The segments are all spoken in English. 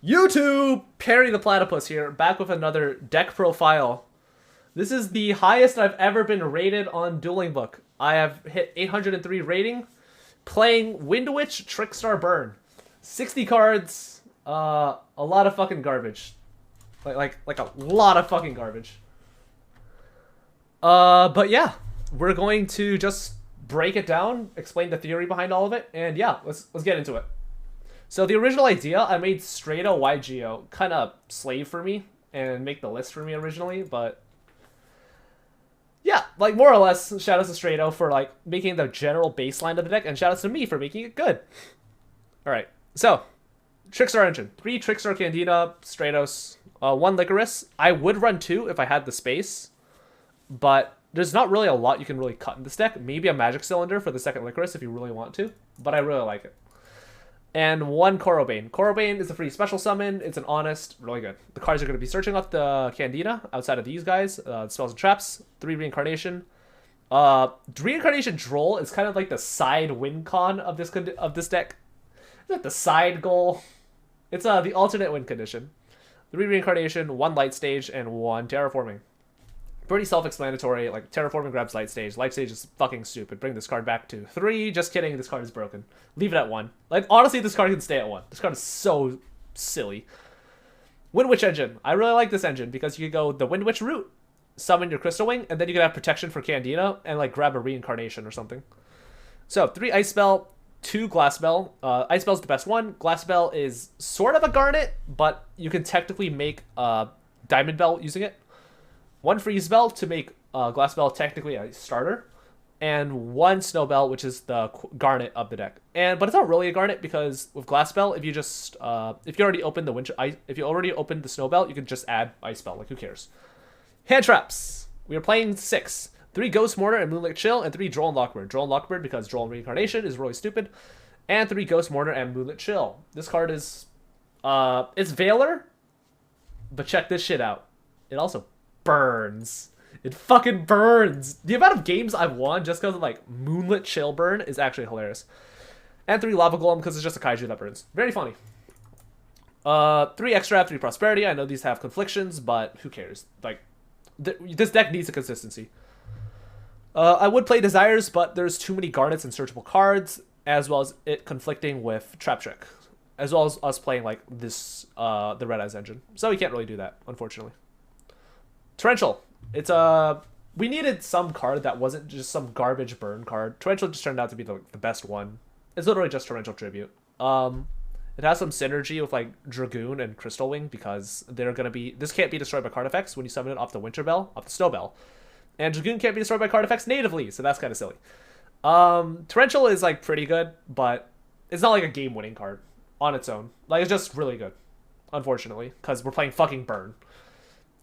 YouTube! Perry the Platypus here, back with another deck profile. This is the highest I've ever been rated on Dueling Book. I have hit 803 rating, playing Windwitch, Trickstar, Burn. 60 cards, a lot of fucking garbage. Like a lot of fucking garbage. But yeah, we're going to just break it down, explain the theory behind all of it, and yeah, let's get into it. So the original idea, I made Straighto YGO kind of slave for me and make the list for me originally, but yeah, like more or less, shoutouts to Straighto for like making the general baseline of the deck, and shoutouts to me for making it good. All right, so Trickstar engine, 3 Trickstar Candida, Stratos, 1 Licorice. I would run 2 if I had the space, but there's not really a lot you can really cut in this deck. Maybe a Magic Cylinder for the second Licorice if you really want to, but I really like it. And 1 Korobane. Korobane is a free special summon. It's an honest, really good. The cards are going to be searching off the Candida outside of these guys. Spells and traps. 3 Reincarnation. Reincarnation Droll is kind of like the side win con of this deck. Is that the side goal? It's the alternate win condition. 3 Reincarnation, 1 Light Stage, and 1 Terraforming. Pretty self-explanatory. Like, Terraforming grabs Light Stage. Light Stage is fucking stupid. Bring this card back to 3. Just kidding. This card is broken. Leave it at 1. Like, honestly, this card can stay at 1. This card is so silly. Windwitch engine. I really like this engine because you could go the Windwitch route, summon your Crystal Wing, and then you could have protection for Candida and, like, grab a Reincarnation or something. So, 3 Ice Spell, 2 Glass Spell. Ice Spell is the best one. Glass Spell is sort of a Garnet, but you can technically make Diamond Bell using it. 1 Freeze Spell to make Glass Spell technically a starter, and 1 Snow Bell, which is the Garnet of the deck. But it's not really a Garnet because with Glass Spell, if you just if you already opened the Snow Bell, you can just add Ice Spell. Like, who cares? Hand traps. We are playing 6. 3 Ghost Mortar and Moonlit Chill, and 3 Droll and Lockbird. Droll and Lockbird because Droll and Reincarnation is really stupid, and 3 Ghost Mortar and Moonlit Chill. This card is it's Veiler, but check this shit out. It also burns. It fucking burns. The amount of games I've won just because of like Moonlit Chill burn is actually hilarious. And 3 Lava Golem because it's just a kaiju that burns. Very funny. 3 Extra, 3 Prosperity. I know these have conflictions, but who cares? Like, this deck needs a consistency. I would play Desires, but there's too many Garnets and searchable cards, as well as it conflicting with Trap Trick, as well as us playing like this the Red Eyes engine. So we can't really do that, unfortunately. Torrential. It's we needed some card that wasn't just some garbage burn card. Torrential just turned out to be the best one. It's literally just Torrential Tribute. It has some synergy with like Dragoon and Crystal Wing because they're gonna be. This can't be destroyed by card effects when you summon it off the Winter Bell, off the Snow Bell, and Dragoon can't be destroyed by card effects natively, so that's kind of silly. Torrential is like pretty good, but it's not like a game-winning card on its own. Like, it's just really good, unfortunately, because we're playing fucking burn.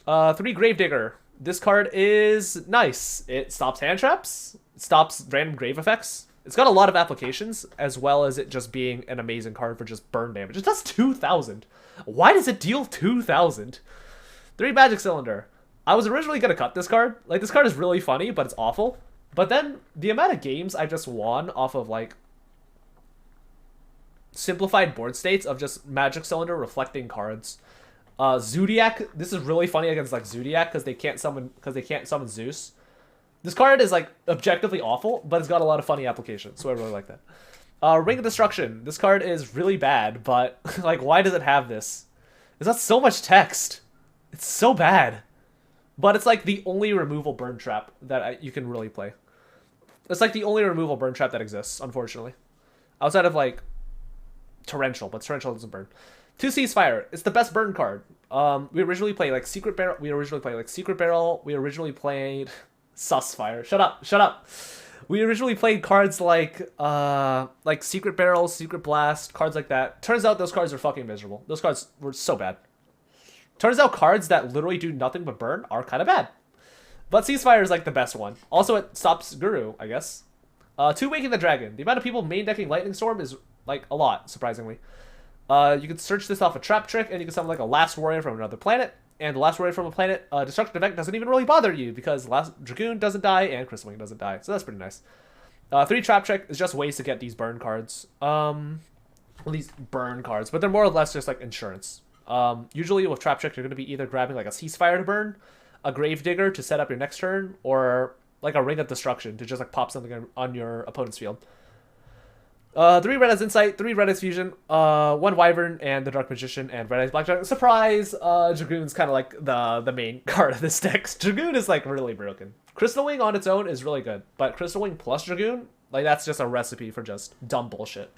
3 Gravedigger. This card is nice. It stops hand traps. It stops random grave effects. It's got a lot of applications, as well as it just being an amazing card for just burn damage. It does 2,000. Why does it deal 2,000? 3 Magic Cylinder. I was originally going to cut this card. Like, this card is really funny, but it's awful. But then, the amount of games I just won off of, like, simplified board states of just Magic Cylinder reflecting cards. Zodiac. This is really funny against like Zodiac because they can't summon Zeus. This card is like objectively awful, but it's got a lot of funny applications, so I really like that. Ring of Destruction. This card is really bad, but like, why does it have this? It's got so much text. It's so bad, but it's like the only removal burn trap that you can really play. It's like the only removal burn trap that exists, unfortunately, outside of like Torrential, but Torrential doesn't burn. 2 Ceasefire. It's the best burn card. We originally played like Secret Barrel. We originally played Sussfire. Shut up. We originally played cards like Secret Barrel, Secret Blast, cards like that. Turns out those cards are fucking miserable. Those cards were so bad. Turns out cards that literally do nothing but burn are kind of bad. But Ceasefire is like the best one. Also, it stops Guru, I guess. 2 Waking the Dragon. The amount of people main decking Lightning Storm is like a lot, surprisingly. You can search this off a Trap Trick, and you can summon like a Last Warrior from another planet. And the Last Warrior from a planet, Destructive Effect doesn't even really bother you because Last Dragoon doesn't die and Crystal Wing doesn't die. So that's pretty nice. 3 Trap Trick is just ways to get these burn cards. these burn cards, but they're more or less just like insurance. Usually with Trap Trick, you're going to be either grabbing like a Ceasefire to burn, a Gravedigger to set up your next turn, or like a Ring of Destruction to just like pop something on your opponent's field. 3 Red Eyes Insight, 3 Red Eyes Fusion, 1 Wyvern, and the Dark Magician, and Red Eyes Black Dragon. Surprise! Dragoon's kind of like the main card of this deck. Dragoon is like really broken. Crystal Wing on its own is really good, but Crystal Wing plus Dragoon, like that's just a recipe for just dumb bullshit.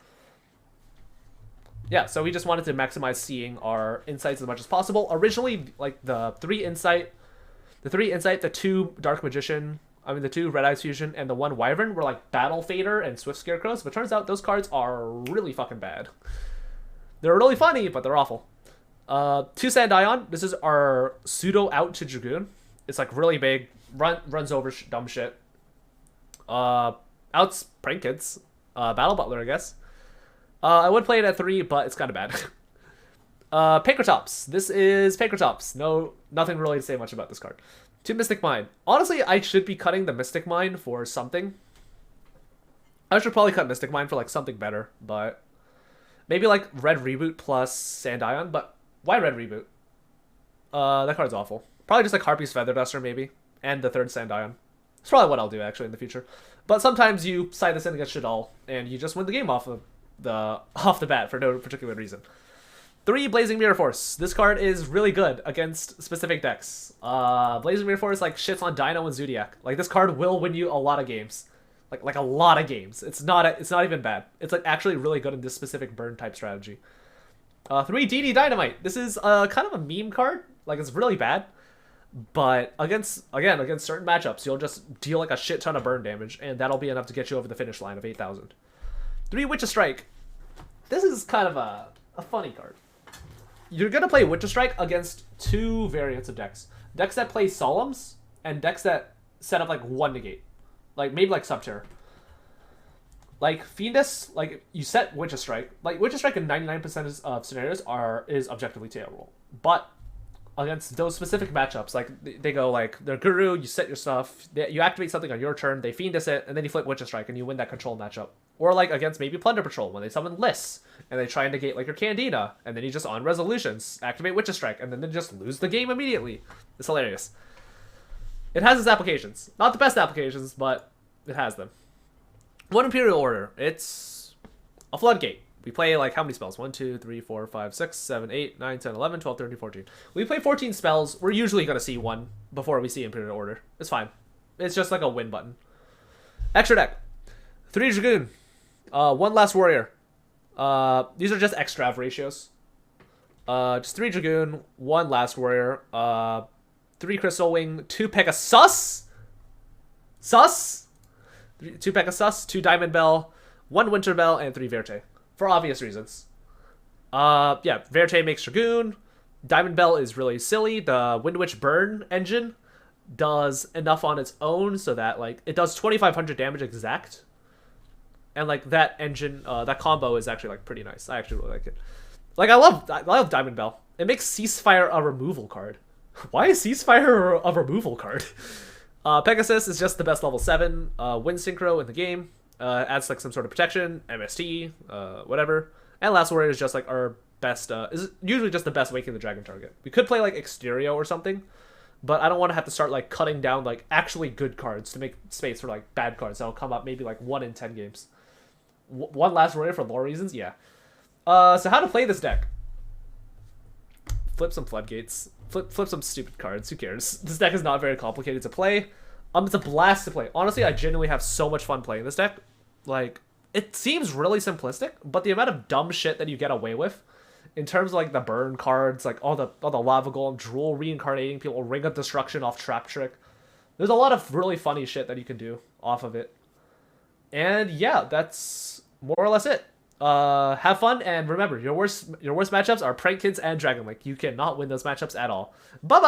Yeah, so we just wanted to maximize seeing our insights as much as possible. Originally, like the 2 Dark Magician, the 2 Red Eyes Fusion, and the 1 Wyvern were like Battle Fader and Swift Scarecrows, but turns out those cards are really fucking bad. They're really funny, but they're awful. 2 Sandion, this is our pseudo out to Dragoon. It's like really big, runs over dumb shit. Outs Prank Kids, Battle Butler, I guess. I would play it at 3, but it's kind of bad. Pancratops. This is Pancratops. Nothing really to say much about this card. 2 Mystic Mine. Honestly, I should be cutting the Mystic Mine for something. I should probably cut Mystic Mine for like something better, but maybe like Red Reboot plus Sandion. But why Red Reboot? That card's awful. Probably just like Harpy's Feather Duster maybe, and the 3rd Sandion. That's probably what I'll do actually in the future. But sometimes you side this in against Shadal, and you just win the game off the bat for no particular reason. 3 Blazing Mirror Force. This card is really good against specific decks. Blazing Mirror Force like shits on Dino and Zodiac. Like this card will win you a lot of games. Like a lot of games. It's not even bad. It's like actually really good in this specific burn type strategy. 3 DD Dynamite. This is kind of a meme card. Like it's really bad. But against certain matchups, you'll just deal like a shit ton of burn damage, and that'll be enough to get you over the finish line of 8,000. 3 Witch of Strike. This is kind of a funny card. You're going to play Witch of Strike against 2 variants of decks. Decks that play Solemns, and decks that set up like 1 negate. Like maybe like Subterror. Like Fiendus, like you set Witch of Strike. Like Witch of Strike in 99% of scenarios is objectively terrible. But against those specific matchups, like they go like they're Guru, you set your stuff, you activate something on your turn, they Fiendus it, and then you flip Witch of Strike and you win that control matchup. Or like against maybe Plunder Patrol when they summon Liss and they try and negate like your Candina, and then you just on resolutions activate Witch of Strike and then they just lose the game immediately. It's hilarious. It has its applications. Not the best applications, but it has them. 1 Imperial Order. It's a floodgate. We play like how many spells? 1, 2, 3, 4, 5, 6, 7, 8, 9, 10, 11, 12, 13, 14. We play 14 spells. We're usually going to see 1 before we see Imperial Order. It's fine. It's just like a win button. Extra deck. 3 Dragoon. 1 Last Warrior. These are just extrav ratios. Just 3 Dragoon, 1 Last Warrior, 3 Crystal Wing, 2 Pegasus. Sus? 2 Pegasus, 2 Diamond Bell, 1 Winter Bell, and 3 Verte. For obvious reasons. Yeah, Verte makes Dragoon. Diamond Bell is really silly. The Windwitch burn engine does enough on its own so that like it does 2,500 damage exact. And like that engine, that combo is actually like pretty nice. I actually really like it. Like I love Diamond Bell. It makes Ceasefire a removal card. Why is Ceasefire a removal card? Pegasus is just the best level 7 wind synchro in the game. Adds like some sort of protection, MST, whatever. And Last Warrior is just like our best, is usually just the best Waking the Dragon target. We could play like Exterio or something, but I don't want to have to start like cutting down like actually good cards to make space for like bad cards that'll come up maybe like 1 in 10 games. 1 Last Warrior for lore reasons, yeah. So how to play this deck? Flip some floodgates. Flip some stupid cards. Who cares? This deck is not very complicated to play. It's a blast to play. Honestly, I genuinely have so much fun playing this deck. Like, it seems really simplistic, but the amount of dumb shit that you get away with, in terms of like the burn cards, like all the Lava Golem, Drool reincarnating people, Ring of Destruction off Trap Trick. There's a lot of really funny shit that you can do off of it. And yeah, that's more or less it. Have fun, and remember, your worst matchups are Prank Kids and Dragon Link. You cannot win those matchups at all. Bye-bye!